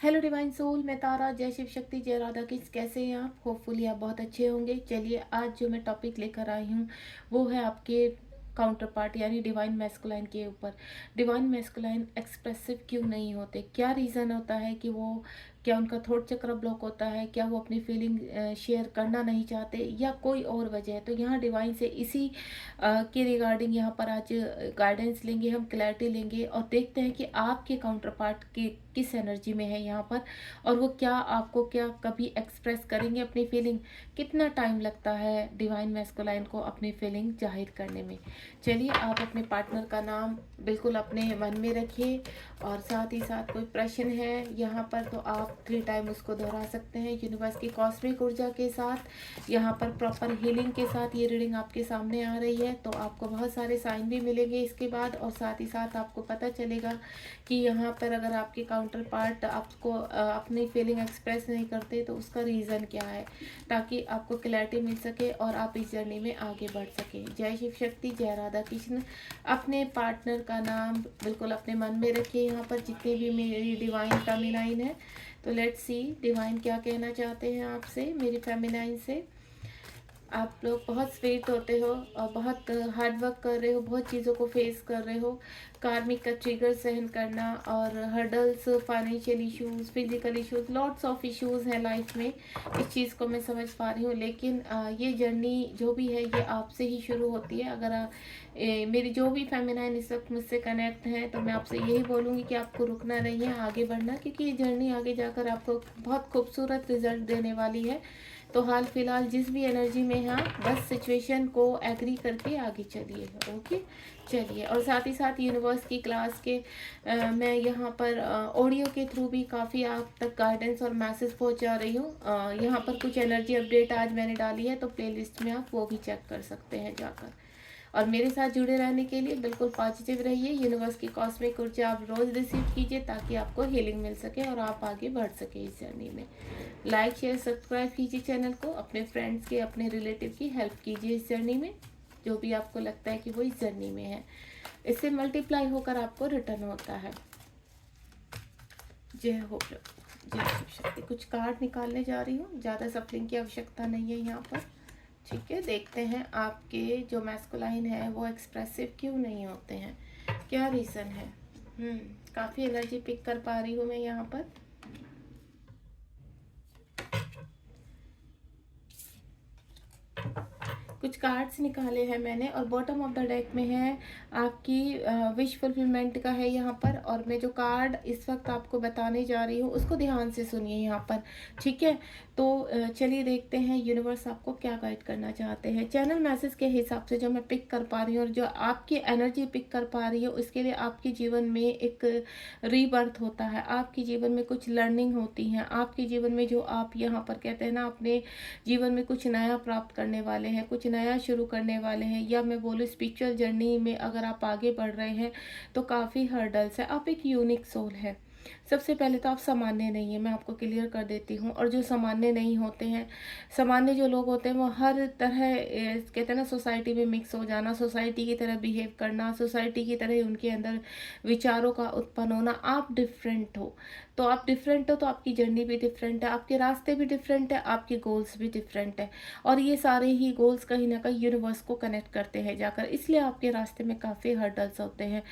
Hello divine soul, मैं तारा। जय शिव शक्ति, जय राधा की। कैसे हैं आप? होपफुली आप बहुत अच्छे होंगे। चलिए, आज जो मैं टॉपिक लेकर आई हूँ वो है आपके काउंटर पार्ट यानी डिवाइन मैस्कुलाइन के ऊपर। डिवाइन मैस्कुलाइन एक्सप्रेसिव क्यों नहीं होते? क्या रीज़न होता है कि वो, क्या उनका थ्रोट चक्र ब्लॉक होता है? क्या वो अपनी फीलिंग शेयर करना नहीं चाहते या कोई और वजह है? तो यहाँ डिवाइन से इसी के रिगार्डिंग यहाँ पर आज गाइडेंस लेंगे, हम क्लैरिटी लेंगे और देखते हैं कि आपके काउंटर पार्ट के किस एनर्जी में है यहाँ पर, और वो क्या आपको क्या कभी एक्सप्रेस करेंगे अपनी फीलिंग। कितना टाइम लगता है डिवाइन मैस्कुलाइन को अपनी फीलिंग जाहिर करने में। चलिए, आप अपने पार्टनर का नाम बिल्कुल अपने मन में रखिए और साथ ही साथ कोई प्रश्न है यहाँ पर तो आप 3 टाइम उसको दोहरा सकते हैं। यूनिवर्स की कॉस्मिक ऊर्जा के साथ, यहाँ पर प्रॉपर हीलिंग के साथ ये रीडिंग आपके सामने आ रही है, तो आपको बहुत सारे साइन भी मिलेंगे इसके बाद, और साथ ही साथ आपको पता चलेगा कि यहाँ पर अगर आपके काउंटर पार्ट आपको अपनी फीलिंग एक्सप्रेस नहीं करते तो उसका रीज़न क्या है, ताकि आपको क्लैरिटी मिल सके और आप इस जर्नी में आगे बढ़ सके। जय शिव शक्ति, जय राधा कृष्ण। अपने पार्टनर का नाम बिल्कुल अपने मन में रखिए। यहाँ पर जितने भी मेरी डिवाइन फेमिनाइन है, तो लेट्स सी डिवाइन क्या कहना चाहते हैं आपसे, मेरी फेमिनाइन से। आप लोग बहुत स्वीट होते हो और बहुत हार्ड वर्क कर रहे हो, बहुत चीज़ों को फेस कर रहे हो। कार्मिक का ट्रिगर सहन करना और hurdles, financial issues, physical issues, lots of issues हैं लाइफ में। इस चीज़ को मैं समझ पा रही हूँ, लेकिन ये जर्नी जो भी है ये आपसे ही शुरू होती है। अगर मेरी जो भी फेमिनाइन इस वक्त मुझसे कनेक्ट हैं तो मैं आपसे यही बोलूँगी कि आपको रुकना नहीं है, आगे बढ़ना, क्योंकि ये जर्नी आगे जाकर आपको बहुत खूबसूरत रिजल्ट देने वाली है। तो हाल फिलहाल जिस भी एनर्जी में हैं आप, बस सिचुएशन को एग्री करके आगे चलिए। ओके, चलिए। और साथ ही साथ यूनिवर्स की क्लास के मैं यहाँ पर ऑडियो के थ्रू भी काफ़ी आप तक गाइडेंस और मैसेज पहुँचा रही हूँ। यहाँ पर कुछ एनर्जी अपडेट आज मैंने डाली है, तो प्लेलिस्ट में आप वो भी चेक कर सकते हैं जाकर। और मेरे साथ जुड़े रहने के लिए बिल्कुल पॉजिटिव रहिए। यूनिवर्स की कॉस्मिक ऊर्जा आप रोज़ रिसीव कीजिए ताकि आपको हीलिंग मिल सके और आप आगे बढ़ सके इस जर्नी में। लाइक शेयर सब्सक्राइब कीजिए चैनल को, अपने फ्रेंड्स के, अपने रिलेटिव की हेल्प कीजिए इस जर्नी में, जो भी आपको लगता है कि वो इस जर्नी में है। इससे मल्टीप्लाई होकर आपको रिटर्न होता है। जय हो प्रभु, जय शिव शक्ति। कुछ कार्ड निकालने जा रही हूँ, ज़्यादा सफलिंग की आवश्यकता नहीं है यहाँ पर। ठीक है, देखते हैं आपके जो मैस्कुलाइन है वो एक्सप्रेसिव क्यों नहीं होते हैं, क्या रीज़न है। काफ़ी एनर्जी पिक कर पा रही हूँ मैं यहाँ पर। कुछ कार्ड्स निकाले हैं मैंने और बॉटम ऑफ द डेक में है आपकी विश फुलफिलमेंट का है यहाँ पर। और मैं जो कार्ड इस वक्त आपको बताने जा रही हूँ उसको ध्यान से सुनिए यहाँ पर, ठीक है। तो चलिए देखते हैं यूनिवर्स आपको क्या गाइड करना चाहते हैं। चैनल मैसेज के हिसाब से जो मैं पिक कर पा रही हूँ और जो आपकी एनर्जी पिक कर पा रही हूँ, उसके लिए आपके जीवन में एक रीबर्थ होता है, आपके जीवन में कुछ लर्निंग होती हैं, आपके जीवन में जो आप यहाँ पर कहते हैं ना, अपने जीवन में कुछ नया प्राप्त करने वाले हैं, कुछ नया शुरू करने वाले हैं, या मैं बोलूँ स्पिरिचुअल जर्नी में अगर आप आगे बढ़ रहे हैं तो काफ़ी हर्डल्स है। आप एक यूनिक सोल है। सबसे पहले तो आप सामान्य नहीं है, मैं आपको क्लियर कर देती हूँ। और जो सामान्य नहीं होते हैं, सामान्य जो लोग होते हैं वो हर तरह कहते हैं ना, सोसाइटी में मिक्स हो जाना, सोसाइटी की तरह बिहेव करना, सोसाइटी की तरह उनके अंदर विचारों का उत्पन्न होना। आप डिफरेंट हो, तो आप डिफरेंट हो तो आपकी जर्नी भी डिफरेंट है, आपके रास्ते भी डिफरेंट है, आपके गोल्स भी डिफरेंट है। और ये सारे ही गोल्स कहीं ना कहीं यूनिवर्स को कनेक्ट करते हैं जाकर, इसलिए आपके रास्ते में काफ़ी हर्डल्स होते हैं।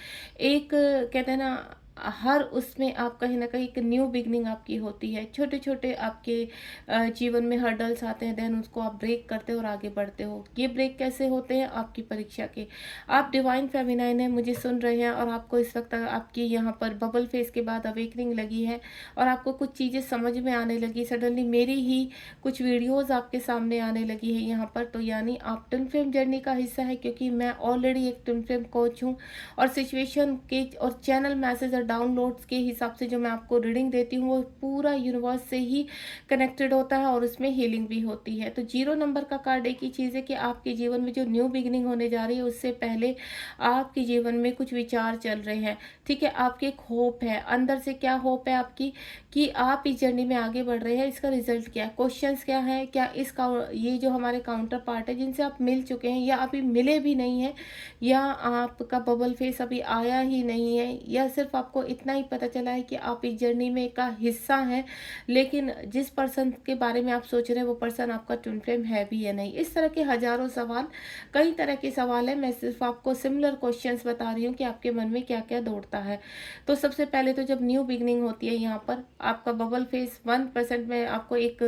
एक कहते हैं ना, हर उसमें आप कहीं ना कहीं एक न्यू बिगनिंग आपकी होती है। छोटे छोटे आपके जीवन में हर्डल्स आते हैं, देन उसको आप ब्रेक करते हो और आगे बढ़ते हो। ये ब्रेक कैसे होते हैं? आपकी परीक्षा के। आप डिवाइन फेमिनाइन है, मुझे सुन रहे हैं और आपको इस वक्त आपकी यहाँ पर बबल फेस के बाद अवेकनिंग लगी है और आपको कुछ चीज़ें समझ में आने लगी। सडनली मेरी ही कुछ वीडियोस आपके सामने आने लगी है यहाँ पर, तो यानी आप ट्विन फ्लेम जर्नी का हिस्सा है, क्योंकि मैं ऑलरेडी एक ट्विन फ्लेम कोच हूँ। और सिचुएशन के और चैनल मैसेज और डाउनलोड्स के हिसाब से जो मैं आपको रीडिंग देती हूँ वो पूरा यूनिवर्स से ही कनेक्टेड होता है और उसमें हीलिंग भी होती है। तो 0 नंबर का कार्ड एक ही चीज़ है कि आपके जीवन में जो न्यू बिगिनिंग होने जा रही है उससे पहले आपके जीवन में कुछ विचार चल रहे हैं, ठीक है। आपकी एक होप है, अंदर से क्या होप है आपकी कि आप इस जर्नी में आगे बढ़ रहे हैं। इसका रिजल्ट क्या है, क्वेश्चंस क्या है, क्या इसका ये जो हमारे काउंटर पार्ट है जिनसे आप मिल चुके हैं या अभी मिले भी नहीं हैं, या आपका बबल फेस अभी आया ही नहीं है, या सिर्फ आपको आपको इतना ही पता चला है कि आप इस जर्नी में का हिस्सा हैं, लेकिन जिस पर्सन के बारे में आप सोच रहे हैं वो पर्सन आपका ट्विन फ्लेम है भी या नहीं। इस तरह के हज़ारों सवाल, कई तरह के सवाल हैं। मैं सिर्फ आपको सिमिलर क्वेश्चंस बता रही हूँ कि आपके मन में क्या-क्या दौड़ता है। तो सबसे पहले तो जब न्यू बिगिनिंग होती है, यहाँ पर आपका बबल फेस 1% में आपको एक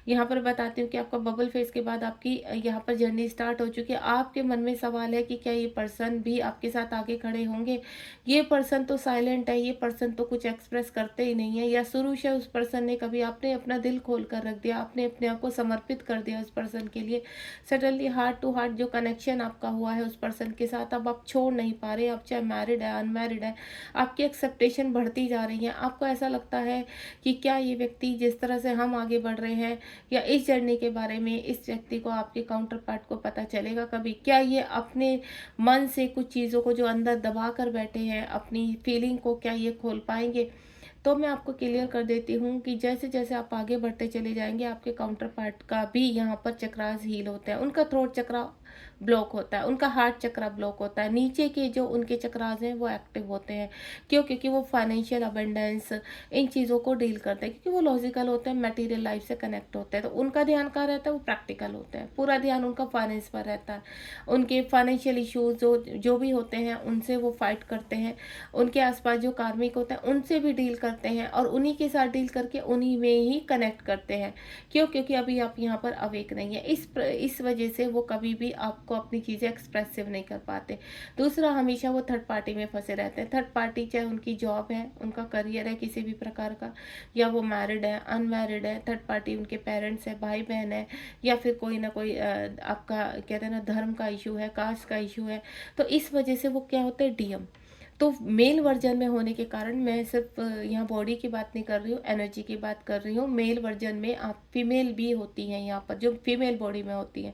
यहाँ पर बताती हूँ कि आपका बबल फेस के बाद आपकी यहाँ पर जर्नी स्टार्ट हो चुकी है। आपके मन में सवाल है कि क्या ये पर्सन भी आपके साथ आगे खड़े होंगे? ये पर्सन तो साइलेंट है, ये पर्सन तो कुछ एक्सप्रेस करते ही नहीं है, या शुरू से उस पर्सन ने कभी आपने अपना दिल खोल कर रख दिया, आपने अपने आप को समर्पित कर दिया उस पर्सन के लिए। सडनली हार्ट टू हार्ट जो कनेक्शन आपका हुआ है उस पर्सन के साथ, अब आप छोड़ नहीं पा रहे। आप चाहे मैरिड है, अनमैरिड है, आपकी एक्सेप्टेशन बढ़ती जा रही है। आपको ऐसा लगता है कि क्या ये व्यक्ति जिस तरह से हम आगे बढ़ रहे हैं, या इस जर्नी के बारे में इस व्यक्ति को, आपके काउंटर पार्ट को पता चलेगा कभी? क्या ये अपने मन से कुछ चीज़ों को जो अंदर दबा कर बैठे हैं, अपनी फीलिंग को क्या ये खोल पाएंगे? तो मैं आपको क्लियर कर देती हूँ कि जैसे जैसे आप आगे बढ़ते चले जाएंगे, आपके काउंटर पार्ट का भी यहाँ पर चक्रास हील होते हैं। उनका थ्रोट चक्रा ब्लॉक होता है, उनका हार्ट चक्रा ब्लॉक होता है, नीचे के जो उनके चक्रास हैं वो एक्टिव होते हैं। क्यों? क्योंकि वो फाइनेंशियल अबंडेंस, इन चीज़ों को डील करते हैं, क्योंकि वो लॉजिकल होते हैं, मटेरियल लाइफ से कनेक्ट होते हैं। तो उनका ध्यान कहाँ रहता है? वो प्रैक्टिकल होते हैं, पूरा ध्यान उनका फाइनेंस पर रहता है। उनके फाइनेंशियल इश्यूज जो जो भी होते हैं उनसे वो फाइट करते हैं। उनके आसपास जो कार्मिक होते हैं उनसे भी डील करते हैं, और उन्हीं के साथ डील करके उन्हीं में ही कनेक्ट करते हैं। क्यों? क्योंकि अभी आप यहाँ पर अवेक नहीं है। इस वजह से वो कभी भी आपको अपनी चीज़ें एक्सप्रेसिव नहीं कर पाते। दूसरा, हमेशा वो थर्ड पार्टी में फंसे रहते हैं। थर्ड पार्टी चाहे उनकी जॉब है, उनका करियर है किसी भी प्रकार का, या वो मैरिड है, अनमैरिड है, थर्ड पार्टी उनके पेरेंट्स है, भाई बहन है, या फिर कोई ना कोई आपका कहते हैं ना धर्म का इशू है, कास्ट का इशू है। तो इस वजह से वो क्या होते हैं? डीएम। तो मेल वर्जन में होने के कारण, मैं सिर्फ यहाँ बॉडी की बात नहीं कर रही हूँ, एनर्जी की बात कर रही हूँ। मेल वर्जन में आप फीमेल भी होती हैं, यहाँ पर जो फीमेल बॉडी में होती हैं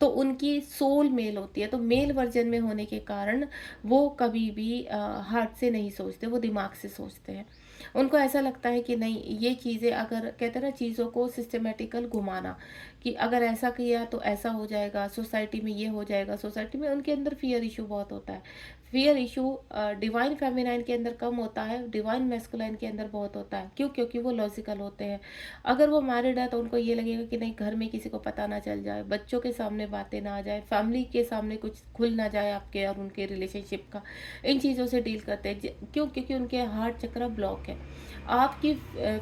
तो उनकी सोल मेल होती है। तो मेल वर्जन में होने के कारण वो कभी भी हार्ट से नहीं सोचते, वो दिमाग से सोचते हैं। उनको ऐसा लगता है कि नहीं, ये चीज़ें, अगर कहते हैं ना चीज़ों को सिस्टमेटिकल घुमाना, कि अगर ऐसा किया तो ऐसा हो जाएगा, सोसाइटी में ये हो जाएगा। सोसाइटी में उनके अंदर फियर इशू बहुत होता है। फियर इशू डिवाइन फेमिनाइन के अंदर कम होता है, डिवाइन मैस्कुलाइन के अंदर बहुत होता है। क्यों? क्योंकि वो लॉजिकल होते हैं। अगर वो मैरिड है तो उनको ये लगेगा कि नहीं, घर में किसी को पता ना चल जाए, बच्चों के सामने बातें ना आ जाए, फैमिली के सामने कुछ खुल ना जाए आपके और उनके रिलेशनशिप का। इन चीज़ों से डील करते हैं। क्यों? क्योंकि उनके हार्ट चक्र ब्लॉक है। आपकी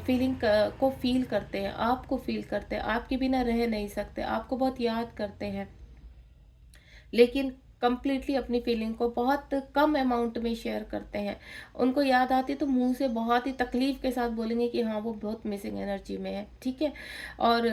फीलिंग को फील करते हैं, आपको फील करते हैं, आपके बिना रह नहीं सकते, आपको बहुत याद करते हैं, लेकिन कंप्लीटली अपनी फीलिंग को बहुत कम अमाउंट में शेयर करते हैं। उनको याद आती तो मुंह से बहुत ही तकलीफ के साथ बोलेंगे कि हाँ, वो बहुत मिसिंग एनर्जी में है, ठीक है। और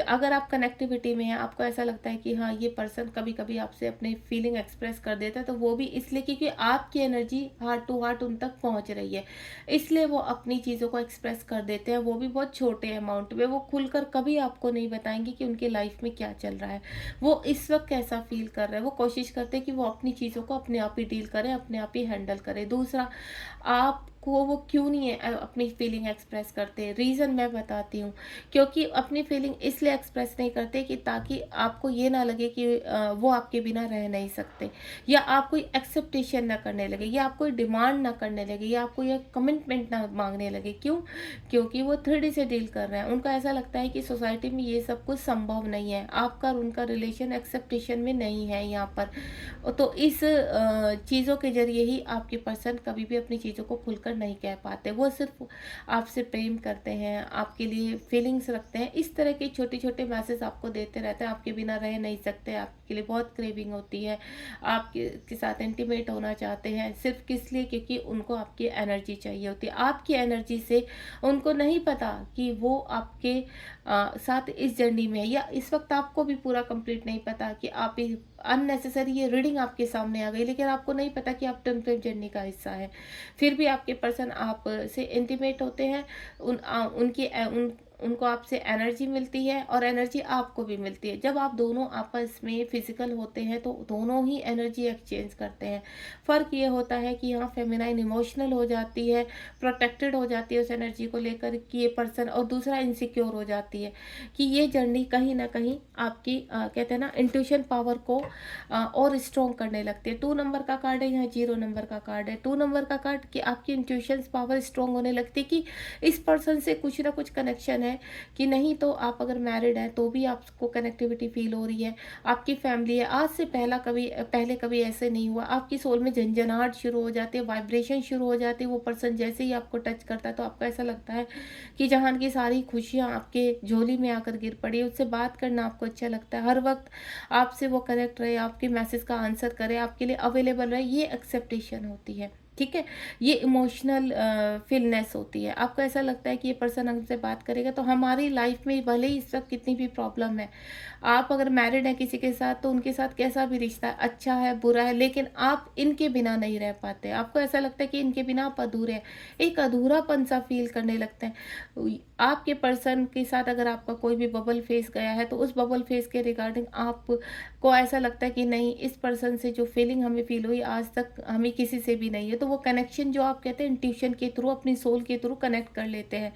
अगर आप कनेक्टिविटी में हैं, आपको ऐसा लगता है कि हाँ, ये पर्सन कभी कभी आपसे अपनी फीलिंग एक्सप्रेस कर देता है, तो वो भी इसलिए क्योंकि आपकी एनर्जी हार्ट टू हार्ट उन तक पहुँच रही है, इसलिए वो अपनी चीज़ों को एक्सप्रेस कर देते हैं। वो भी बहुत छोटे अमाउंट में, वो खुलकर कभी आपको नहीं बताएंगे कि उनकी लाइफ में क्या चल रहा है, वो इस वक्त कैसा फील कर रहे हैं। वो कोशिश करते हैं कि वो अपनी चीज़ों को अपने आप ही डील करें, अपने आप ही हैंडल करें। दूसरा, आपको वो क्यों नहीं है अपनी फीलिंग एक्सप्रेस करते? रीज़न मैं बताती हूँ। क्योंकि अपनी फीलिंग इसलिए एक्सप्रेस नहीं करते कि ताकि आपको ये ना लगे कि वो आपके बिना रह नहीं सकते, या आप कोई एक्सेप्टेशन ना करने लगे, या आप कोई डिमांड ना करने लगे, या आपको ये कमिटमेंट ना मांगने लगे। क्यों? क्योंकि वो 3D से डील कर रहे हैं। उनको ऐसा लगता है कि सोसाइटी में ये सब कुछ संभव नहीं है, आपका और उनका रिलेशन एक्सेप्टेशन में नहीं है यहाँ पर। तो इस चीज़ों के ज़रिए ही आपके पर्सन कभी भी अपनी चीज़ों को खुलकर नहीं कह पाते। वो सिर्फ आपसे प्रेम करते हैं, आपके लिए फीलिंग्स रखते हैं, इस तरह के छोटे छोटे मैसेज आपको देते रहते हैं। आपके बिना रह नहीं सकते, आपके लिए बहुत क्रेविंग होती है, आपके के साथ इंटीमेट होना चाहते हैं। सिर्फ किस लिए? क्योंकि उनको आपकी एनर्जी चाहिए होती है। आपकी एनर्जी से उनको नहीं पता कि वो आपके साथ इस जर्नी में है, या इस वक्त आपको भी पूरा कंप्लीट नहीं पता कि आप अननेसेसरी ये रीडिंग आपके सामने आ गई, लेकिन आपको नहीं पता कि आप ट्विन फ्लेम जर्नी का हिस्सा है। फिर भी आपके पर्सन आप से इंटीमेट होते हैं, उन उनको आपसे एनर्जी मिलती है और एनर्जी आपको भी मिलती है। जब आप दोनों आपस में फिजिकल होते हैं तो दोनों ही एनर्जी एक्सचेंज करते हैं। फ़र्क ये होता है कि यहाँ फेमिनाइन इमोशनल हो जाती है, प्रोटेक्टेड हो जाती है उस एनर्जी को लेकर कि ये पर्सन, और दूसरा इनसिक्योर हो जाती है कि ये जर्नी कहीं ना कहीं आपकी कहते हैं ना इंट्यूशन पावर को और स्ट्रॉन्ग करने लगती है। 2 नंबर का कार्ड है, यहाँ 0 नंबर का कार्ड है। 2 नंबर का कार्ड कि आपकी इंट्यूशन पावर स्ट्रॉन्ग होने लगती है कि इस पर्सन से कुछ ना कुछ कनेक्शन है, कि नहीं तो आप अगर मैरिड हैं तो भी आपको कनेक्टिविटी फील हो रही है, आपकी फैमिली है, आज से पहले कभी ऐसे नहीं हुआ, आपकी सोल में झंझनाहट शुरू हो जाती है, वाइब्रेशन शुरू हो जाती है। वो पर्सन जैसे ही आपको टच करता है तो आपको ऐसा लगता है कि जहां की सारी खुशियां आपके झोली में आकर गिर पड़ी। उससे बात करना आपको अच्छा लगता है, हर वक्त आपसे वो कनेक्ट रहे, आपके मैसेज का आंसर करे, आपके लिए अवेलेबल रहे, ये एक्सेप्टेशन होती है। ठीक है, ये इमोशनल फीलनेस होती है। आपको ऐसा लगता है कि ये पर्सन हमसे बात करेगा तो हमारी लाइफ में भले ही इस वक्त कितनी भी प्रॉब्लम है, आप अगर मैरिड हैं किसी के साथ तो उनके साथ कैसा भी रिश्ता है, अच्छा है बुरा है, लेकिन आप इनके बिना नहीं रह पाते। आपको ऐसा लगता है कि इनके बिना आप अधूरे हैं, एक अधूरापन सा फील करने लगते हैं। आपके पर्सन के साथ अगर आपका कोई भी बबल फेस गया है तो उस बबल फेस के रिगार्डिंग आपको ऐसा लगता है कि नहीं, इस पर्सन से जो फीलिंग हमें फील हुई आज तक हमें किसी से भी नहीं है। तो वो कनेक्शन जो आप कहते हैं इंट्यूशन के थ्रू, अपनी सोल के थ्रू कनेक्ट कर लेते हैं।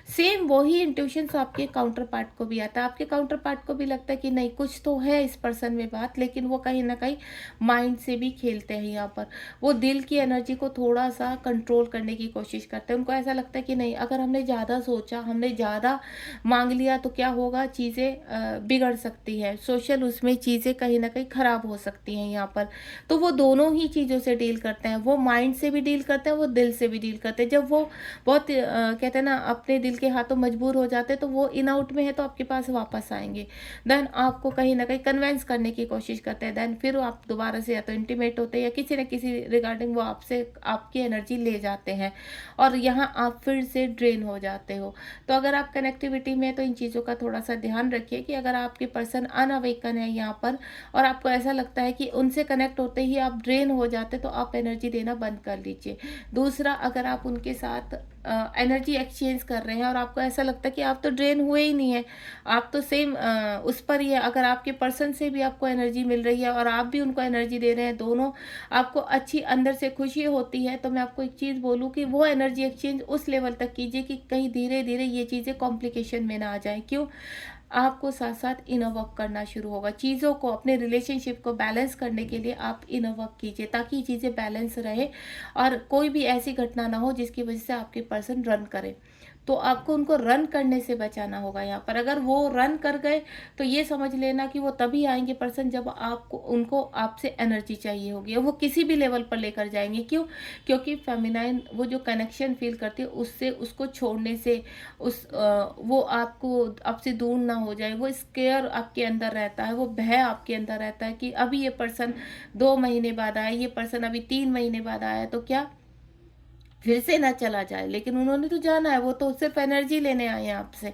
सेम वही इंट्यूशन आपके काउंटर पार्ट को भी आता है। आपके काउंटर पार्ट को भी लगता है कि नहीं, कुछ तो है इस पर्सन में बात, लेकिन वो कहीं ना कहीं माइंड से भी खेलते हैं। यहाँ पर वो दिल की एनर्जी को थोड़ा सा कंट्रोल करने की कोशिश करते हैं। उनको ऐसा लगता है कि नहीं, अगर हमने ज़्यादा सोचा, हमने ज़्यादा मांग लिया तो क्या होगा, चीज़ें बिगड़ सकती है, सोशल उसमें चीज़ें कहीं ना कहीं खराब हो सकती हैं यहाँ पर। तो वो दोनों ही चीज़ों से डील करते हैं, वो माइंड से भी डील करते हैं, वो दिल से भी डील करते हैं। जब वो बहुत कहते हैं ना अपने दिल के हाथों मजबूर हो जाते हैं तो वो इन आउट में है तो आपके पास वापस आएंगे। देन आपको कहीं ना कहीं कन्वेंस करने की कोशिश करते हैं। देन फिर आप दोबारा से या तो इंटीमेट होते हैं या किसी न किसी रिगार्डिंग वो आपसे आपकी एनर्जी ले जाते हैं और यहाँ आप फिर से ड्रेन हो जाते हो। तो अगर आप कनेक्टिविटी में तो इन चीज़ों का थोड़ा सा ध्यान रखिए कि अगर आपके पर्सन अनअवेकन है यहाँ पर और आपको ऐसा लगता है कि उनसे कनेक्ट होते ही आप ड्रेन हो जाते तो आप एनर्जी देना बंद कर लीजिए। दूसरा, अगर आप उनके साथ एनर्जी एक्सचेंज कर रहे हैं और आपको ऐसा लगता है कि आप तो ड्रेन हुए ही नहीं है, आप तो सेम उस पर ही है, अगर आपके पर्सन से भी आपको एनर्जी मिल रही है और आप भी उनको एनर्जी दे रहे हैं, दोनों आपको अच्छी अंदर से खुशी होती है, तो मैं आपको एक चीज़ बोलूँ कि वो एनर्जी एक्सचेंज उस लेवल तक कीजिए कि कहीं धीरे धीरे ये चीज़ें कॉम्प्लिकेशन में ना आ जाए। क्यों? आपको साथ साथ इनर वर्क करना शुरू होगा। चीज़ों को, अपने रिलेशनशिप को बैलेंस करने के लिए आप इनर वर्क कीजिए ताकि चीज़ें बैलेंस रहे और कोई भी ऐसी घटना ना हो जिसकी वजह से आपके पर्सन रन करे। तो आपको उनको रन करने से बचाना होगा। यहाँ पर अगर वो रन कर गए तो ये समझ लेना कि वो तभी आएंगे पर्सन जब आपको उनको आपसे एनर्जी चाहिए होगी और वो किसी भी लेवल पर लेकर जाएंगे। क्यों? क्योंकि फेमिनाइन वो जो कनेक्शन फील करती है उससे, उसको छोड़ने से वो आपको आपसे दूर ना हो जाए, वो स्केयर आपके अंदर रहता है, वो भय आपके अंदर रहता है कि अभी ये पर्सन 2 महीने बाद आया, ये पर्सन अभी 3 महीने बाद आया तो क्या फिर से ना चला जाए। लेकिन उन्होंने तो जाना है, वो तो सिर्फ एनर्जी लेने आए हैं आपसे।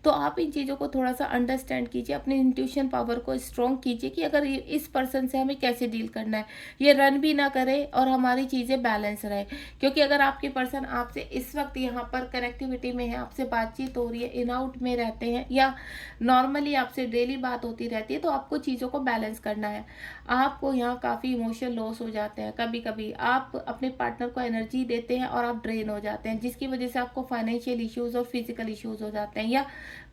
तो आप इन चीज़ों को थोड़ा सा अंडरस्टैंड कीजिए, अपनी इंट्यूशन पावर को स्ट्रॉन्ग कीजिए कि अगर इस पर्सन से हमें कैसे डील करना है, ये रन भी ना करे और हमारी चीज़ें बैलेंस रहे। क्योंकि अगर आपके पर्सन आपसे इस वक्त यहाँ पर कनेक्टिविटी में है, आपसे बातचीत हो रही है, इन आउट में रहते हैं या नॉर्मली आपसे डेली बात होती रहती है, तो आपको चीज़ों को बैलेंस करना है। आपको यहाँ काफ़ी इमोशनल लॉस हो जाते हैं। कभी कभी आप अपने पार्टनर को एनर्जी देते हैं और आप ड्रेन हो जाते हैं, जिसकी वजह से आपको फाइनेंशियल इश्यूज और फिजिकल इश्यूज हो जाते हैं या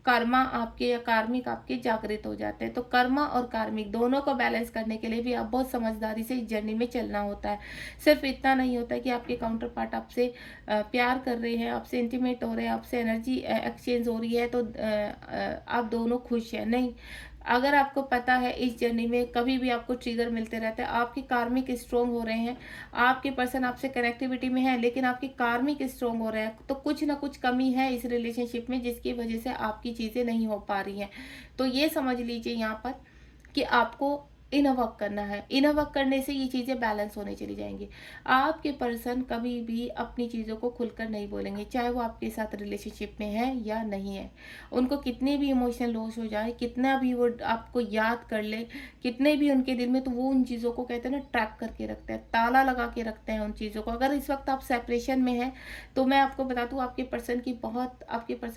कर्मा आपके या कार्मिक आपके जागृत हो जाते हैं। तो कर्मा और कार्मिक दोनों को बैलेंस करने के लिए भी आप बहुत समझदारी से इस जर्नी में चलना होता है। सिर्फ इतना नहीं होता है कि आपके काउंटर पार्ट आपसे प्यार कर रहे हैं, आपसे इंटीमेट हो रहे हैं, आपसे एनर्जी एक्सचेंज हो रही है तो आप दोनों खुश हैं। नहीं, अगर आपको पता है इस जर्नी में कभी भी आपको ट्रिगर मिलते रहते हैं, आपके कार्मिक स्ट्रोंग हो रहे हैं, आपके पर्सन आपसे कनेक्टिविटी में है लेकिन आपके कार्मिक स्ट्रोंग हो रहे हैं, तो कुछ ना कुछ कमी है इस रिलेशनशिप में जिसकी वजह से आपकी चीज़ें नहीं हो पा रही हैं। तो ये समझ लीजिए यहाँ पर कि आपको इनर वर्क करना है। इनर वर्क करने से ये चीज़ें बैलेंस होने चली जाएँगी। आपके पर्सन कभी भी अपनी चीज़ों को खुलकर नहीं बोलेंगे, चाहे वो आपके साथ रिलेशनशिप में है या नहीं है। उनको कितने भी इमोशनल लॉस हो जाए, कितना भी वो आपको याद कर ले, कितने भी उनके दिल में, तो वो उन चीज़ों को कहते हैं ना ट्रैप करके रखते हैं, ताला लगा के रखते हैं उन चीज़ों को। अगर इस वक़्त आप सेपरेशन में हैं, तो मैं आपको बता दूँ आपके पर्सन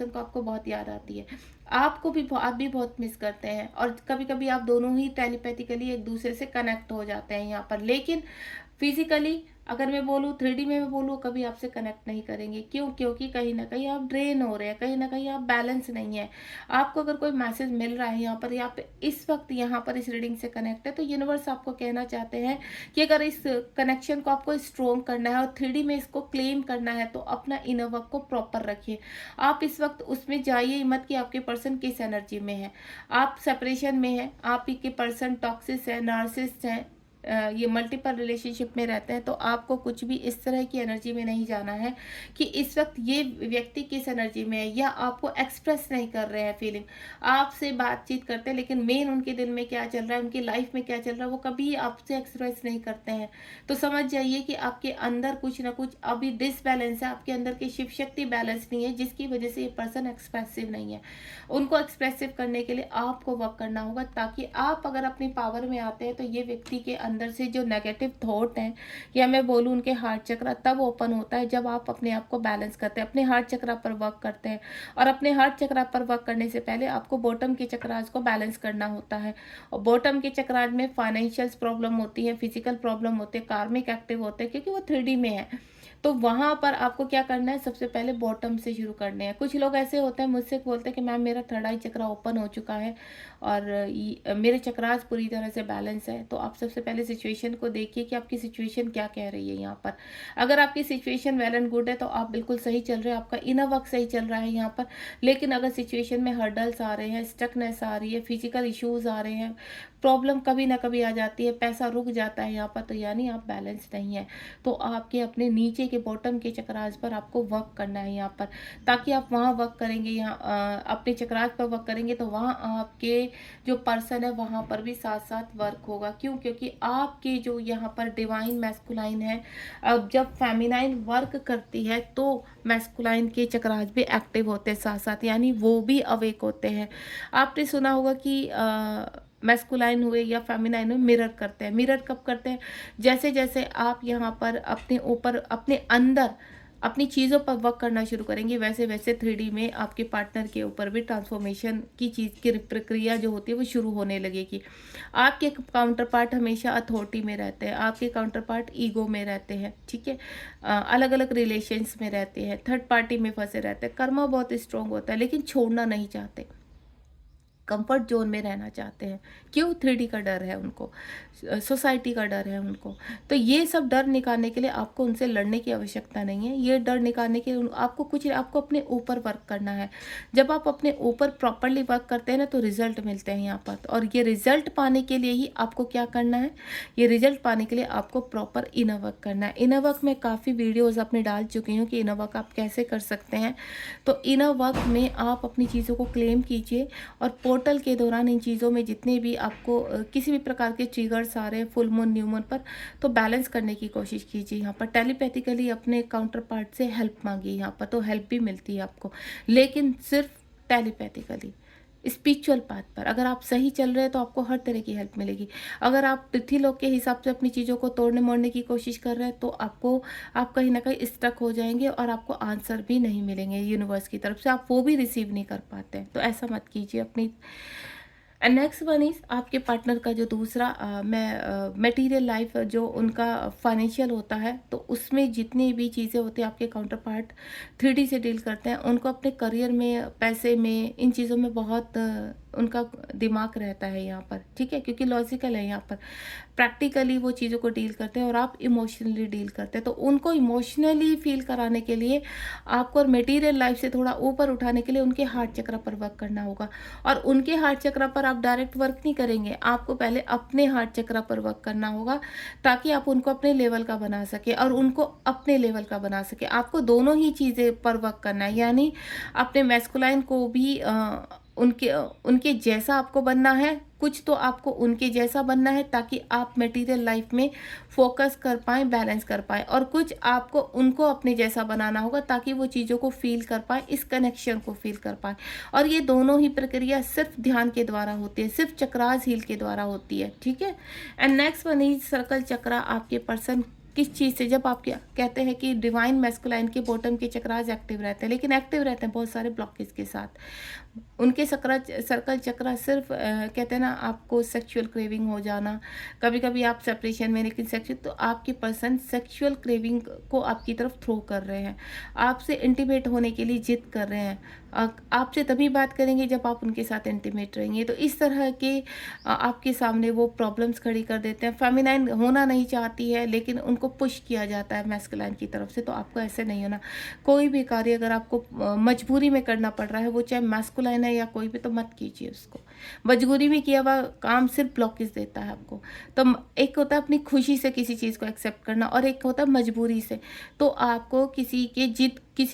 को आपको बहुत याद आती है। आपको भी आप भी बहुत मिस करते हैं और कभी-कभी आप दोनों ही टेलीपैथिकली एक दूसरे से कनेक्ट हो जाते हैं यहाँ पर। लेकिन फिजिकली अगर मैं बोलूँ, 3D में मैं बोलूँ, कभी आपसे कनेक्ट नहीं करेंगे। क्यों? क्योंकि कहीं न कहीं आप ड्रेन हो रहे हैं, कहीं न कहीं आप बैलेंस नहीं है। आपको अगर कोई मैसेज मिल रहा है यहाँ पर, या पे इस वक़्त यहाँ पर इस रीडिंग से कनेक्ट है, तो यूनिवर्स आपको कहना चाहते हैं कि अगर इस कनेक्शन को आपको स्ट्रॉन्ग करना है और 3D में इसको क्लेम करना है, तो अपना इनर वर्क को प्रॉपर रखिए। आप इस वक़्त उसमें जाइए ही मत कि आपके पर्सन किस एनर्जी में है। आप सेपरेशन में हैं, आप ही के पर्सन टॉक्सिक है, नार्सिसिस्ट हैं, ये मल्टीपल रिलेशनशिप में रहते हैं, तो आपको कुछ भी इस तरह की एनर्जी में नहीं जाना है कि इस वक्त ये व्यक्ति किस एनर्जी में है, या आपको एक्सप्रेस नहीं कर रहे हैं फीलिंग। आपसे बातचीत करते हैं, लेकिन मेन उनके दिल में क्या चल रहा है, उनकी लाइफ में क्या चल रहा है, वो कभी आपसे एक्सप्रेस नहीं करते हैं। तो समझ जाइए कि आपके अंदर कुछ ना कुछ अभी डिसबैलेंस है, आपके अंदर की शिव शक्ति बैलेंस नहीं है, जिसकी वजह से ये पर्सन एक्सप्रेसिव नहीं है। उनको एक्सप्रेसिव करने के लिए आपको वर्क करना होगा, ताकि आप अगर अपनी पावर में आते हैं, तो ये व्यक्ति के अंदर से जो नेगेटिव थॉट हैं, या मैं बोलूँ उनके हार्ट चक्र तब ओपन होता है जब आप अपने आप को बैलेंस करते हैं, अपने हार्ट चक्र पर वर्क करते हैं। और अपने हार्ट चक्र पर वर्क करने से पहले आपको बॉटम के चक्रास को बैलेंस करना होता है। और बॉटम के चक्रास में फाइनेंशियल प्रॉब्लम होती है, फिजिकल प्रॉब्लम होते हैं, कार्मिक एक्टिव होते हैं, क्योंकि वो 3D में है। तो वहां पर आपको क्या करना है, सबसे पहले बॉटम से शुरू करने हैं। कुछ लोग ऐसे होते हैं, मुझसे बोलते हैं कि मैम मेरा थर्ड आई चक्र ओपन हो चुका है और मेरे चक्रास पूरी तरह से बैलेंस है। तो आप सबसे पहले सिचुएशन को देखिए कि आपकी सिचुएशन क्या कह रही है यहाँ पर। अगर आपकी सिचुएशन वेल एंड गुड है, तो आप बिल्कुल सही चल रहे हैं, आपका इनर वर्क सही चल रहा है यहाँ पर। लेकिन अगर सिचुएशन में हर्डल्स आ रहे हैं, स्टकनेस आ रही है, फिजिकल इश्यूज आ रहे हैं, प्रॉब्लम कभी ना कभी आ जाती है, पैसा रुक जाता है यहाँ पर, तो यानी आप बैलेंस नहीं है। तो आपके अपने नीचे के बॉटम के चक्रास पर आपको वर्क करना है यहाँ पर, ताकि आप वहाँ वर्क करेंगे, यहाँ अपने चक्रास पर वर्क करेंगे, तो वहाँ आपके जो पर्सन है वहाँ पर भी साथ साथ वर्क होगा। क्यों? क्योंकि आपके जो यहाँ पर डिवाइन मैस्कुलाइन है, अब जब फेमिनाइन वर्क करती है, तो मैस्कुलाइन के चक्रास भी एक्टिव होते हैं साथ साथ, यानी वो भी अवेक होते हैं। आपने सुना होगा कि मैस्कुलाइन हुए या फेमिनाइन हुए मिरर करते हैं। मिरर कब करते हैं? जैसे जैसे आप यहाँ पर अपने ऊपर, अपने अंदर अपनी चीज़ों पर वर्क करना शुरू करेंगे, वैसे वैसे 3D में आपके पार्टनर के ऊपर भी ट्रांसफॉर्मेशन की चीज़ की प्रक्रिया जो होती है वो शुरू होने लगेगी। आपके काउंटर पार्ट हमेशा अथॉरिटी में रहते हैं, आपके काउंटर पार्ट ईगो में रहते हैं, ठीक है, अलग अलग रिलेशंस में रहते हैं, थर्ड पार्टी में फंसे रहते हैं। कर्मा बहुत स्ट्रांग होता है, लेकिन छोड़ना नहीं चाहते, कंफर्ट जोन में रहना चाहते हैं। क्यों? 3D का डर है उनको, सोसाइटी का डर है उनको। तो ये सब डर निकालने के लिए आपको उनसे लड़ने की आवश्यकता नहीं है। ये डर निकालने के लिए आपको अपने ऊपर वर्क करना है। जब आप अपने ऊपर प्रॉपरली वर्क करते हैं ना, तो रिजल्ट मिलते हैं यहाँ पर। और ये रिजल्ट पाने के लिए ही आपको क्या करना है, ये रिजल्ट पाने के लिए आपको प्रॉपर इनर वर्क करना है। इनर वर्क में काफ़ी वीडियोज़ अपने डाल चुकी हूँ कि इनर वर्क आप कैसे कर सकते हैं। तो इनर वर्क में आप अपनी चीज़ों को क्लेम कीजिए, और पोर्टल के दौरान इन चीज़ों में जितने भी आपको किसी भी प्रकार के ट्रिगर्स आ रहे हैं फुल मून न्यू मून पर, तो बैलेंस करने की कोशिश कीजिए। यहाँ पर टेलीपैथिकली अपने काउंटर पार्ट से हेल्प मांगिए, यहाँ पर तो हेल्प भी मिलती है आपको, लेकिन सिर्फ टेलीपैथिकली। स्पिरिचुअल पाथ पर अगर आप सही चल रहे हैं, तो आपको हर तरह की हेल्प मिलेगी। अगर आप पृथ्वीलोक के हिसाब से अपनी चीज़ों को तोड़ने मोड़ने की कोशिश कर रहे हैं, तो आप कहीं ना कहीं स्टक हो जाएंगे, और आपको आंसर भी नहीं मिलेंगे यूनिवर्स की तरफ से, आप वो भी रिसीव नहीं कर पाते हैं। तो ऐसा मत कीजिए अपनी। एंड नेक्स्ट वन इज आपके पार्टनर का जो दूसरा मटेरियल लाइफ जो उनका फाइनेंशियल होता है, तो उसमें जितनी भी चीज़ें होती हैं, आपके काउंटर पार्ट 3D से डील करते हैं। उनको अपने करियर में, पैसे में, इन चीज़ों में बहुत उनका दिमाग रहता है यहाँ पर, ठीक है, क्योंकि लॉजिकल है यहाँ पर। प्रैक्टिकली वो चीज़ों को डील करते हैं, और आप इमोशनली डील करते हैं। तो उनको इमोशनली फील कराने के लिए आपको, और मटेरियल लाइफ से थोड़ा ऊपर उठाने के लिए, उनके हार्ट चक्र पर वर्क करना होगा। और उनके हार्ट चक्र पर आप डायरेक्ट वर्क नहीं करेंगे, आपको पहले अपने हार्ट चक्र पर वर्क करना होगा, ताकि आप उनको अपने लेवल का बना सके और उनको अपने लेवल का बना सके। आपको दोनों ही चीज़ें पर वर्क करना है, यानी अपने मैस्कुलाइन को भी उनके उनके जैसा आपको बनना है, कुछ तो आपको उनके जैसा बनना है ताकि आप मटेरियल लाइफ में फोकस कर पाएँ, बैलेंस कर पाएँ, और कुछ आपको उनको अपने जैसा बनाना होगा ताकि वो चीज़ों को फ़ील कर पाएँ, इस कनेक्शन को फ़ील कर पाएँ। और ये दोनों ही प्रक्रिया सिर्फ़ ध्यान के द्वारा होती है, सिर्फ़ चक्रास हील के द्वारा होती है, ठीक है? And next one is circle chakra. आपके पर्सन किस चीज़ से, जब आप क्या कहते हैं कि डिवाइन मैस्कुलाइन के बॉटम के चक्रास एक्टिव रहते हैं, लेकिन एक्टिव रहते हैं बहुत सारे ब्लॉकेज के साथ। उनके सर्कल चक्रा सिर्फ कहते हैं ना, आपको सेक्सुअल क्रेविंग हो जाना, कभी कभी आप सेपरेशन में, लेकिन सेक्सुअल, तो आपके पर्सन सेक्सुअल क्रेविंग को आपकी तरफ थ्रो कर रहे हैं, आपसे इंटीमेट होने के लिए जिद कर रहे हैं। आपसे तभी बात करेंगे जब आप उनके साथ इंटीमेट रहेंगे। तो इस तरह के आपके सामने वो प्रॉब्लम्स खड़ी कर देते हैं। फेमिनाइन होना नहीं चाहती है लेकिन उनको पुश किया जाता है मैस्कुलाइन की तरफ से, तो आपको ऐसे नहीं होना। कोई भी कार्य अगर आपको मजबूरी में करना पड़ रहा है, वो चाहे मैस्कुलाइन है या कोई भी, तो मत कीजिए उसको। मजबूरी में किया हुआ काम सिर्फ ब्लॉकेज देता है आपको। तो एक होता है अपनी खुशी से किसी चीज़ को एक्सेप्ट करना, और एक होता है मजबूरी से। तो आपको किसी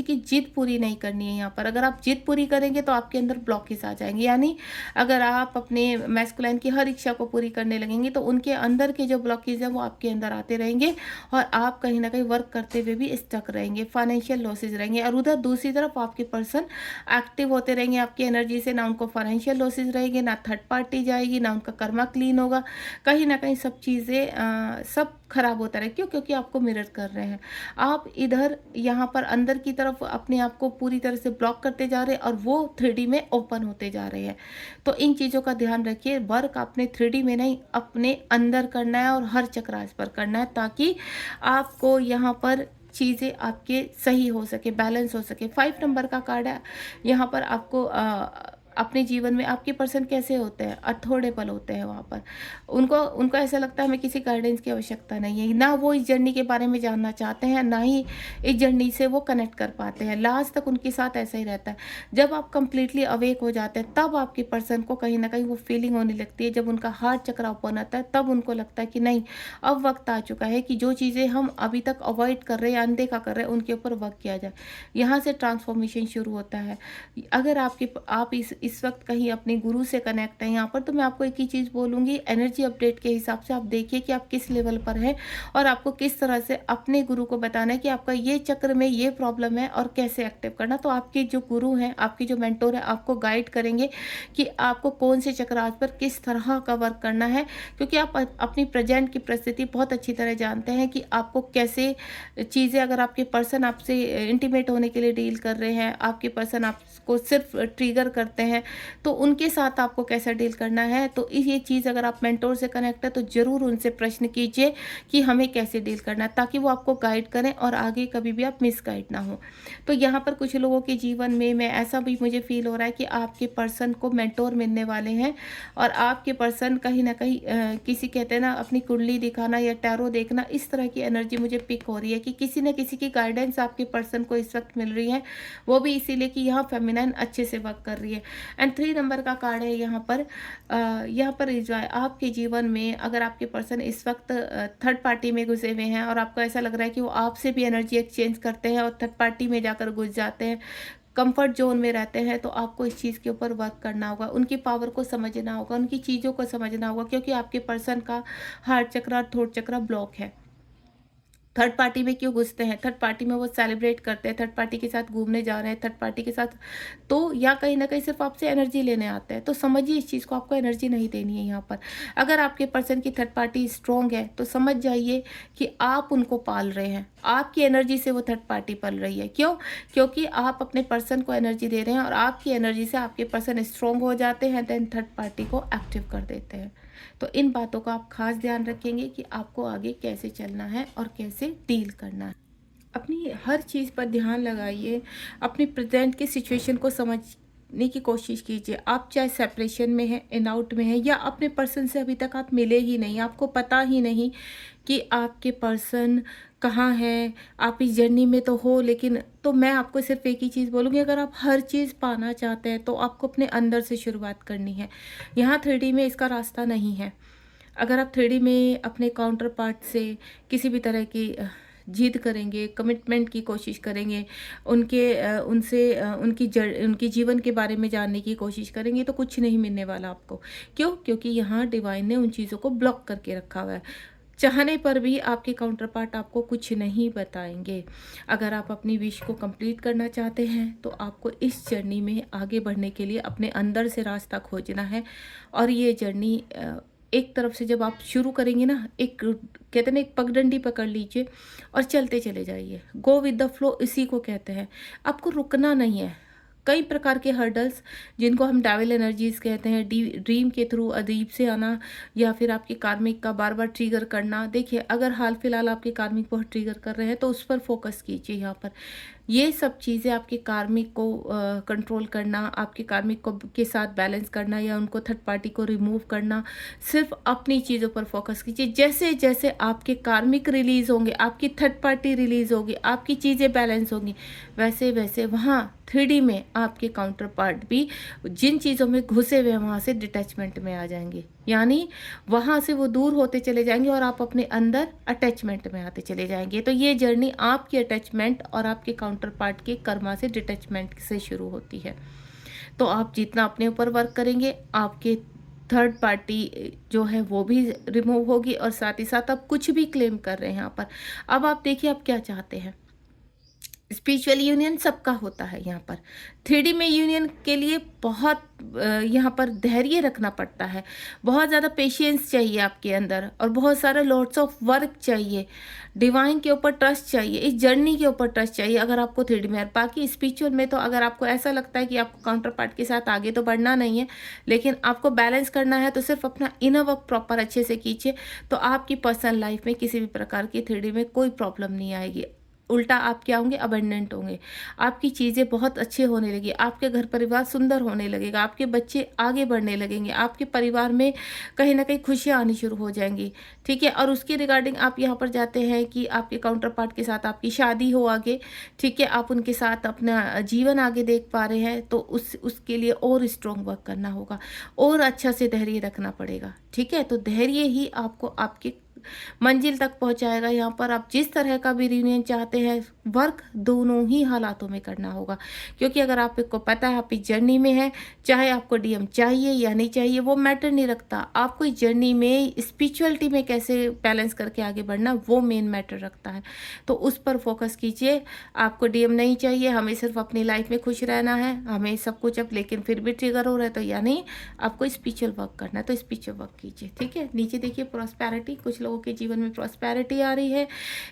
की जिद पूरी नहीं करनी है यहाँ पर। अगर आप जिद पूरी करेंगे तो आपके अंदर ब्लॉकेज आ जाएंगे, यानी अगर आप अपने मैस्कुलाइन की हर इच्छा को पूरी करने लगेंगे तो उनके अंदर के जो ब्लॉकेज हैं वो आपके अंदर आते रहेंगे, और आप कहीं ना कहीं वर्क करते हुए भी स्टक रहेंगे, फाइनेंशियल लॉसेज रहेंगे। और उधर दूसरी तरफ आपके पर्सन एक्टिव होते रहेंगे आपकी एनर्जी से, ना उनको फाइनेंशियल लॉसेज रहेंगे, ना थर्ड पार्टी जाएगी, ना उनका कर्मा क्लीन होगा। कहीं ना कहीं सब चीज़ें सब खराब होता रहे। क्यों? क्योंकि आपको मिरर कर रहे हैं। आप इधर यहाँ पर अंदर की तरफ अपने आप को पूरी तरह से ब्लॉक करते जा रहे हैं, और वो 3D में ओपन होते जा रहे हैं। तो इन चीज़ों का ध्यान रखिए। वर्क आपने 3D में नहीं, अपने अंदर करना है, और हर चक्रास पर करना है, ताकि आपको यहाँ पर चीज़ें आपके सही हो सके, बैलेंस हो सके। 5 नंबर का कार्ड है। यहाँ पर आपको अपने जीवन में आपके पर्सन कैसे होते हैं, अथोड़ेबल होते हैं। वहाँ पर उनको उनको ऐसा लगता है हमें किसी गाइडेंस की आवश्यकता नहीं है, ना वो इस जर्नी के बारे में जानना चाहते हैं, ना ही इस जर्नी से वो कनेक्ट कर पाते हैं। लास्ट तक उनके साथ ऐसा ही रहता है। जब आप कंप्लीटली अवेक हो जाते हैं, तब आपके पर्सन को कहीं ना कहीं वो फीलिंग होने लगती है। जब उनका हार्ट चक्र ओपन आता है, तब उनको लगता है कि नहीं, अब वक्त आ चुका है कि जो चीज़ें हम अभी तक अवॉइड कर रहे हैं, अनदेखा कर रहे हैं, उनके ऊपर वर्क किया जाए। यहाँ से ट्रांसफॉर्मेशन शुरू होता है। अगर आप इस वक्त कहीं अपने गुरु से कनेक्ट है यहाँ पर, तो मैं आपको एक ही चीज़ बोलूँगी, एनर्जी अपडेट के हिसाब से आप देखिए कि आप किस लेवल पर हैं, और आपको किस तरह से अपने गुरु को बताना है कि आपका ये चक्र में ये प्रॉब्लम है और कैसे एक्टिव करना। तो आपके जो गुरु हैं, आपके जो मेंटोर हैं, आपको गाइड करेंगे कि आपको कौन से चक्रास पर किस तरह का वर्क करना है, क्योंकि आप अपनी प्रेजेंट की परिस्थिति बहुत अच्छी तरह जानते हैं कि आपको कैसे चीज़ें, अगर आपके पर्सन आपसे इंटीमेट होने के लिए डील कर रहे हैं, आपके पर्सन आपको सिर्फ ट्रिगर करते हैं, तो उनके साथ आपको कैसा डील करना है। तो ये चीज़ अगर आप मेंटोर से कनेक्ट है तो ज़रूर उनसे प्रश्न कीजिए कि हमें कैसे डील करना है, ताकि वो आपको गाइड करें और आगे कभी भी आप मिसगाइड ना हो। तो यहाँ पर कुछ लोगों के जीवन में मैं ऐसा भी मुझे फील हो रहा है कि आपके पर्सन को मेंटोर मिलने वाले हैं, और आपके पर्सन कहीं ना कहीं किसी, कहते हैं ना, अपनी कुंडली दिखाना या टैरो देखना, इस तरह की एनर्जी मुझे पिक हो रही है कि किसी न किसी की गाइडेंस आपके पर्सन को इस वक्त मिल रही है। वो भी इसीलिए कि यहाँ फेमिनाइन अच्छे से वर्क कर रही है। एंड 3 नंबर का कार्ड है यहाँ पर एंजॉय। आपके जीवन में अगर आपके पर्सन इस वक्त थर्ड पार्टी में घुसे हुए हैं, और आपको ऐसा लग रहा है कि वो आपसे भी एनर्जी एक्सचेंज करते हैं और थर्ड पार्टी में जाकर घुस जाते हैं, कंफर्ट जोन में रहते हैं, तो आपको इस चीज़ के ऊपर वर्क करना होगा, उनकी पावर को समझना होगा, उनकी चीज़ों को समझना होगा, क्योंकि आपके पर्सन का हार्ट चक्र और थ्रोट चक्र ब्लॉक है। थर्ड पार्टी में क्यों घुसते हैं? थर्ड पार्टी में वो सेलिब्रेट करते हैं, थर्ड पार्टी के साथ घूमने जा रहे हैं, थर्ड पार्टी के साथ, तो या कहीं ना कहीं सिर्फ आपसे एनर्जी लेने आते हैं। तो समझिए इस चीज़ को, आपको एनर्जी नहीं देनी है यहाँ पर। अगर आपके पर्सन की थर्ड पार्टी स्ट्रॉन्ग है तो समझ जाइए कि आप उनको पाल रहे हैं, आपकी एनर्जी से वो थर्ड पार्टी पल रही है। क्यों? क्योंकि आप अपने पर्सन को एनर्जी दे रहे हैं, और आपकी एनर्जी से आपके पर्सन स्ट्रॉन्ग हो जाते हैं, देन थर्ड पार्टी को एक्टिव कर देते हैं। तो इन बातों का आप खास ध्यान रखेंगे कि आपको आगे कैसे चलना है और कैसे डील करना है। अपनी हर चीज़ पर ध्यान लगाइए, अपनी प्रेजेंट की सिचुएशन को समझने की कोशिश कीजिए। आप चाहे सेपरेशन में हैं, इन आउट में हैं, या अपने पर्सन से अभी तक आप मिले ही नहीं, आपको पता ही नहीं कि आपके पर्सन कहाँ है, आप इस जर्नी में तो हो, लेकिन तो मैं आपको सिर्फ एक ही चीज़ बोलूँगी, अगर आप हर चीज़ पाना चाहते हैं तो आपको अपने अंदर से शुरुआत करनी है। यहाँ 3D में इसका रास्ता नहीं है। अगर आप 3D में अपने काउंटर पार्ट से किसी भी तरह की जिद करेंगे, कमिटमेंट की कोशिश करेंगे, उनकी जीवन के बारे में जानने की कोशिश करेंगे, तो कुछ नहीं मिलने वाला आपको। क्यों? क्योंकि यहाँ डिवाइन ने उन चीज़ों को ब्लॉक करके रखा हुआ है। चाहने पर भी आपके काउंटर पार्ट आपको कुछ नहीं बताएँगे। अगर आप अपनी विश को कंप्लीट करना चाहते हैं, तो आपको इस जर्नी में आगे बढ़ने के लिए अपने अंदर से रास्ता खोजना है। और ये जर्नी एक तरफ से जब आप शुरू करेंगे ना, एक कहते हैं ना, एक पगडंडी पकड़ लीजिए और चलते चले जाइए। गो विद द फ्लो इसी को कहते हैं। आपको रुकना नहीं है। कई प्रकार के हर्डल्स, जिनको हम डेविल एनर्जीज कहते हैं, ड्रीम के थ्रू अजीब से आना, या फिर आपके कार्मिक का बार बार ट्रिगर करना। देखिए, अगर हाल फिलहाल आपके कार्मिक बहुत ट्रिगर कर रहे हैं, तो उस पर फोकस कीजिए। यहाँ पर ये सब चीज़ें आपके कार्मिक को कंट्रोल करना, आपके कार्मिक को के साथ बैलेंस करना, या उनको थर्ड पार्टी को रिमूव करना, सिर्फ अपनी चीज़ों पर फोकस कीजिए। जैसे जैसे आपके कार्मिक रिलीज होंगे, आपकी थर्ड पार्टी रिलीज होगी, आपकी चीज़ें बैलेंस होंगी, वैसे वैसे वहाँ 3D में आपके काउंटर पार्ट भी जिन चीज़ों में घुसे हुए हैं, वहाँ से डिटैचमेंट में आ जाएंगे। यानी वहाँ से वो दूर होते चले जाएंगे और आप अपने अंदर अटैचमेंट में आते चले जाएंगे। तो ये जर्नी आपकी अटैचमेंट और आपके काउंटर पार्ट के कर्मा से, डिटैचमेंट से शुरू होती है। तो आप जितना अपने ऊपर वर्क करेंगे, आपके थर्ड पार्टी जो है वो भी रिमूव होगी, और साथ ही साथ आप कुछ भी क्लेम कर रहे हैं यहाँ पर। अब आप देखिए, आप क्या चाहते हैं। स्पिरिचुअल यूनियन सबका होता है यहाँ पर। 3D में यूनियन के लिए बहुत यहाँ पर धैर्य रखना पड़ता है, बहुत ज़्यादा पेशेंस चाहिए आपके अंदर, और बहुत सारा लॉट्स ऑफ वर्क चाहिए। डिवाइन के ऊपर ट्रस्ट चाहिए, इस जर्नी के ऊपर ट्रस्ट चाहिए अगर आपको 3D में। बाकी स्पिरिचुअल में तो अगर आपको ऐसा लगता है कि आपको काउंटर पार्ट के साथ आगे तो बढ़ना नहीं है, लेकिन आपको बैलेंस करना है, तो सिर्फ अपना इनर वर्क प्रॉपर अच्छे से कीजिए, तो आपकी पर्सनल लाइफ में किसी भी प्रकार की 3D में कोई प्रॉब्लम नहीं आएगी। उल्टा आप क्या होंगे, अबंडेंट होंगे, आपकी चीज़ें बहुत अच्छे होने लगी, आपके घर परिवार सुंदर होने लगेगा, आपके बच्चे आगे बढ़ने लगेंगे, आपके परिवार में कहीं ना कहीं खुशियाँ आनी शुरू हो जाएंगी। ठीक है। और उसकी रिगार्डिंग आप यहाँ पर जाते हैं कि आपके काउंटर पार्ट के साथ आपकी शादी हो आगे। ठीक है। आप उनके साथ अपना जीवन आगे देख पा रहे हैं, तो उसके लिए और स्ट्रॉन्ग वर्क करना होगा, और अच्छा से धैर्य रखना पड़ेगा। ठीक है। तो धैर्य ही आपको आपके मंजिल तक पहुंचाएगा। यहाँ पर आप जिस तरह का भी रियूनियन चाहते हैं, वर्क दोनों ही हालातों में करना होगा, क्योंकि अगर आपको पता है आप इस जर्नी में हैं, चाहे आपको डीएम चाहिए या नहीं चाहिए वो मैटर नहीं रखता, आपको इस जर्नी में स्पिरिचुअलिटी में कैसे बैलेंस करके आगे बढ़ना वो मेन मैटर रखता है। तो उस पर फोकस कीजिए। आपको डीएम नहीं चाहिए, हमें सिर्फ अपनी लाइफ में खुश रहना है, हमें सब कुछ अब, लेकिन फिर भी ट्रिगर हो रहा है, तो यानी आपको स्पिरिचुअल वर्क करना है, तो स्पिरिचुअल वर्क कीजिए। ठीक है। नीचे देखिए, प्रॉस्पेरिटी, कुछ लोगों के जीवन में प्रॉस्पेरिटी आ रही है,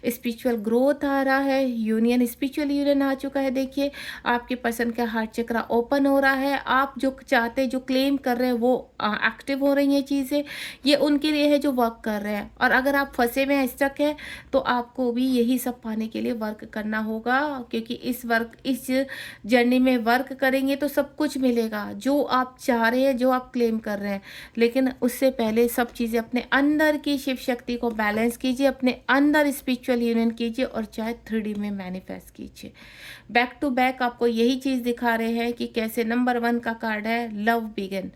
स्पिरिचुअल ग्रोथ आ रहा है, यूनियन, स्पिरिचुअल यूनियन आ चुका है। देखिए, आपके पर्सन का हार्ट चक्रा ओपन हो रहा है, आप जो चाहते, जो क्लेम कर रहे हैं वो एक्टिव हो रही हैं चीज़ें, ये उनके लिए है जो वर्क कर रहे हैं। और अगर आप फंसे में स्टक है, तो आपको भी यही सब पाने के लिए वर्क करना होगा, क्योंकि इस जर्नी में वर्क करेंगे तो सब कुछ मिलेगा जो आप चाह रहे हैं, जो आप क्लेम कर रहे हैं। लेकिन उससे पहले सब चीज़ें अपने अंदर की शिव शक्ति को बैलेंस कीजिए, अपने अंदर स्पिरिचुअल यूनियन कीजिए, और चाहे 3D में मैनिफेस्ट कीजिए। बैक टू बैक आपको यही चीज़ दिखा रहे हैं कि कैसे नंबर 1 का कार्ड है लव बिगिन।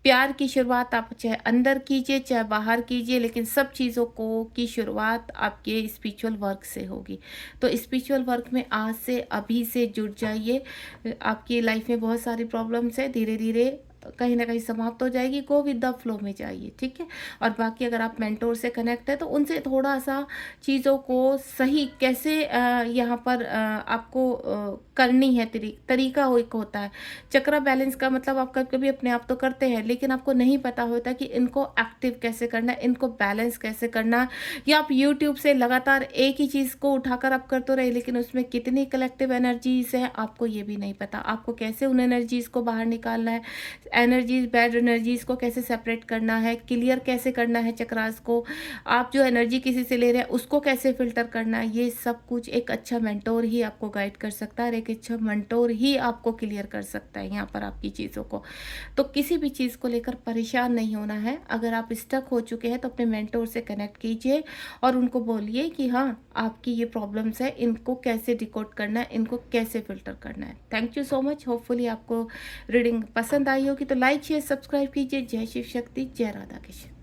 प्यार की शुरुआत आप चाहे अंदर कीजिए चाहे बाहर कीजिए, लेकिन सब चीज़ों को की शुरुआत आपके स्पिरिचुअल वर्क से होगी। तो स्पिरिचुअल वर्क में आज से, अभी से जुड़ जाइए। आपकी लाइफ में बहुत सारी प्रॉब्लम्स है, धीरे धीरे कहीं ना कहीं समाप्त हो जाएगी। गो विद द फ्लो में जाइए। ठीक है। और बाकी अगर आप मेंटोर से कनेक्ट है, तो उनसे थोड़ा सा चीज़ों को सही कैसे यहाँ पर आपको करनी है, तरीका हो एक होता है। चक्रा बैलेंस का मतलब आप कभी कभी अपने आप तो करते हैं, लेकिन आपको नहीं पता होता कि इनको एक्टिव कैसे करना है, इनको बैलेंस कैसे करना है। या आप यूट्यूब से लगातार एक ही चीज़ को उठाकर आप कर तो रहे, लेकिन उसमें कितनी कलेक्टिव एनर्जीज है आपको ये भी नहीं पता। आपको कैसे उन एनर्जीज को बाहर निकालना है, एनर्जीज, बैड एनर्जीज को कैसे सेपरेट करना है, क्लियर कैसे करना है चक्रास को, आप जो एनर्जी किसी से ले रहे हैं उसको कैसे फिल्टर करना है, ये सब कुछ एक अच्छा मेंटोर ही आपको गाइड कर सकता है, और एक अच्छा मेंटोर ही आपको क्लियर कर सकता है यहाँ पर आपकी चीज़ों को। तो किसी भी चीज़ को लेकर परेशान नहीं होना है। अगर आप स्टक हो चुके हैं, तो अपने मेंटोर से कनेक्ट कीजिए और उनको बोलिए कि हाँ, आपकी ये प्रॉब्लम्स है, इनको कैसे डिकोड करना है, इनको कैसे फिल्टर करना है। Thank you so much. Hopefully आपको रीडिंग पसंद आई होगी, तो लाइक शेयर सब्सक्राइब कीजिए। जय शिव शक्ति, जय राधा कृष्ण।